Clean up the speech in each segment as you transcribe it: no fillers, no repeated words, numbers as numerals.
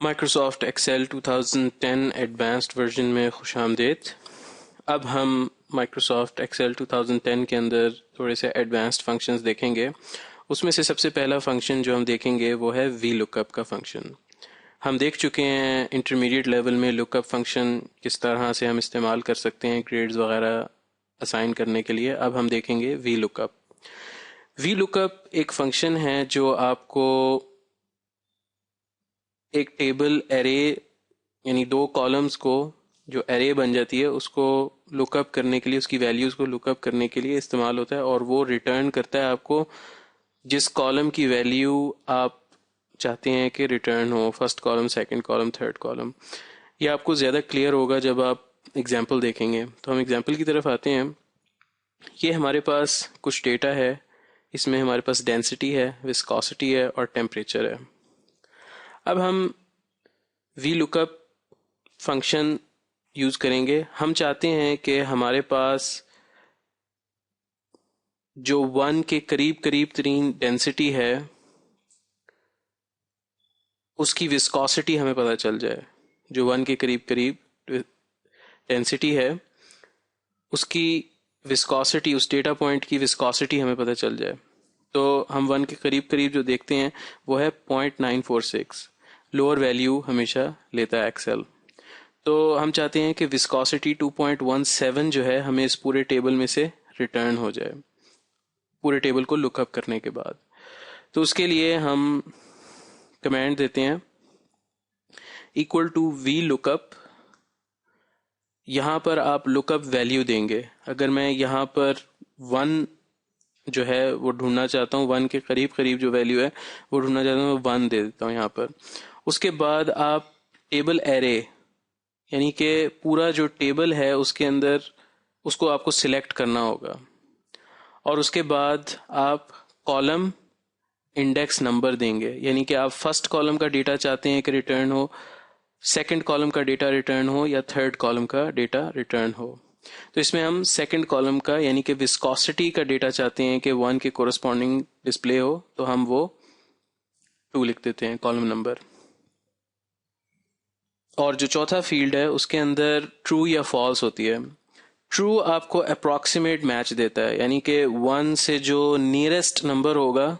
Microsoft Excel 2010 advanced version में खुशामदीद। अब हम माइक्रोसॉफ्ट एक्सेल 2010 के अंदर थोड़े से एडवांस्ड फंक्शंस देखेंगे। उसमें से सबसे पहला फंक्शन जो हम देखेंगे वो है वी लुकअप का फंक्शन। हम देख चुके हैं इंटरमीडिएट लेवल में लुकअप फंक्शन किस तरह से हम इस्तेमाल कर सकते हैं ग्रेड्स वगैरह असाइन करने के लिए। अब हम देखेंगे वी लुकअप। वी लुकअप एक फंक्शन है जो आपको एक टेबल एरे यानी दो कॉलम्स को जो एरे बन जाती है उसको लुकअप करने के लिए, उसकी वैल्यूज को लुकअप करने के लिए इस्तेमाल होता है और वो रिटर्न करता है आपको जिस कॉलम की वैल्यू आप चाहते हैं कि रिटर्न हो, first column, second column, third column. ये आपको ज़्यादा क्लियर होगा जब आप एग्जाम्पल देखेंगे। तो हम एग्जाम्पल की तरफ आते हैं। ये हमारे पास कुछ डेटा है, इसमें हमारे पास डेंसिटी है, विस्कोसिटी है और टेम्परेचर है। अब हम वी लुकअप फंक्शन यूज करेंगे। हम चाहते हैं कि हमारे पास जो 1 के करीब करीब तरीन डेंसिटी है उसकी विस्कोसिटी हमें पता चल जाए। जो 1 के करीब करीब डेंसिटी है उसकी विस्कोसिटी, उस डेटा पॉइंट की विस्कोसिटी हमें पता चल जाए। तो हम 1 के करीब करीब जो देखते हैं वो है 0.946। लोअर वैल्यू हमेशा लेता है एक्सेल। तो हम चाहते हैं कि विस्कोसिटी 2.17 जो है हमें इस पूरे टेबल में से रिटर्न हो जाए पूरे टेबल को लुकअप करने के बाद। तो उसके लिए हम कमांड देते हैं इक्वल टू वी लुकअप। यहाँ पर आप लुकअप वैल्यू देंगे। अगर मैं यहाँ पर 1 जो है वो ढूंढना चाहता हूँ, 1 के करीब करीब जो वैल्यू है वो ढूंढना चाहता हूँ, 1 दे देता हूँ यहाँ पर। उसके बाद आप टेबल एरे यानी कि पूरा जो टेबल है उसके अंदर उसको आपको सिलेक्ट करना होगा और उसके बाद आप कॉलम इंडेक्स नंबर देंगे। यानी कि आप फर्स्ट कॉलम का डेटा चाहते हैं कि रिटर्न हो, सेकंड कॉलम का डेटा रिटर्न हो या थर्ड कॉलम का डेटा रिटर्न हो। तो इसमें हम सेकंड कॉलम का यानी कि विस्कोसिटी का डेटा चाहते हैं कि 1 के कोरस्पॉन्डिंग डिस्प्ले हो, तो हम वो 2 लिख देते हैं कॉलम नंबर। और जो चौथा फील्ड है उसके अंदर ट्रू या फॉल्स होती है। ट्रू आपको अप्रॉक्सीमेट मैच देता है, यानी कि 1 से जो नियरेस्ट नंबर होगा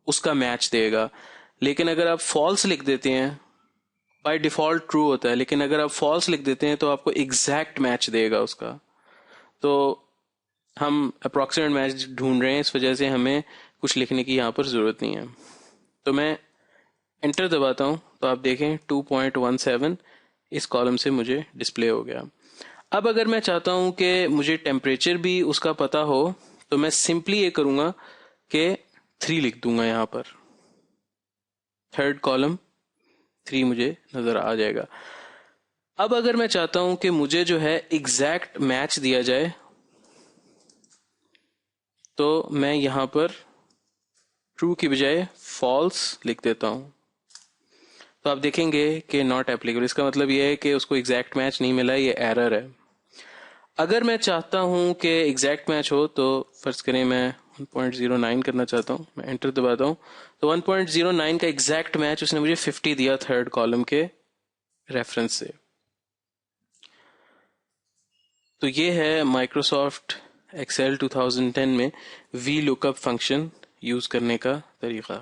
उसका मैच देगा। लेकिन अगर आप फॉल्स लिख देते हैं, बाय डिफॉल्ट ट्रू होता है, लेकिन अगर आप फॉल्स लिख देते हैं तो आपको एग्जैक्ट मैच देगा उसका। तो हम अप्रॉक्सीमेट मैच ढूंढ रहे हैं, इस वजह से हमें कुछ लिखने की यहाँ पर ज़रूरत नहीं है। तो मैं एंटर दबाता हूँ तो आप देखें 2.17 इस कॉलम से मुझे डिस्प्ले हो गया। अब अगर मैं चाहता हूँ कि मुझे टेम्परेचर भी उसका पता हो तो मैं सिंपली ये करूँगा कि 3 लिख दूंगा यहाँ पर। थर्ड कॉलम 3 मुझे नज़र आ जाएगा। अब अगर मैं चाहता हूँ कि मुझे जो है एग्जैक्ट मैच दिया जाए तो मैं यहाँ पर ट्रू की बजाय फॉल्स लिख देता हूँ। तो आप देखेंगे कि नॉट एप्लीकेबल, इसका मतलब ये है कि उसको एग्जैक्ट मैच नहीं मिला, ये एरर है। अगर मैं चाहता हूँ कि एग्जैक्ट मैच हो तो फर्ज करें मैं 1.09 करना चाहता हूँ, मैं एंटर दबाता हूँ तो 1.09 का एग्जैक्ट मैच उसने मुझे 50 दिया थर्ड कॉलम के रेफरेंस से। तो ये है माइक्रोसॉफ्ट एक्सेल 2010 में वी लुकअप फंक्शन यूज करने का तरीका।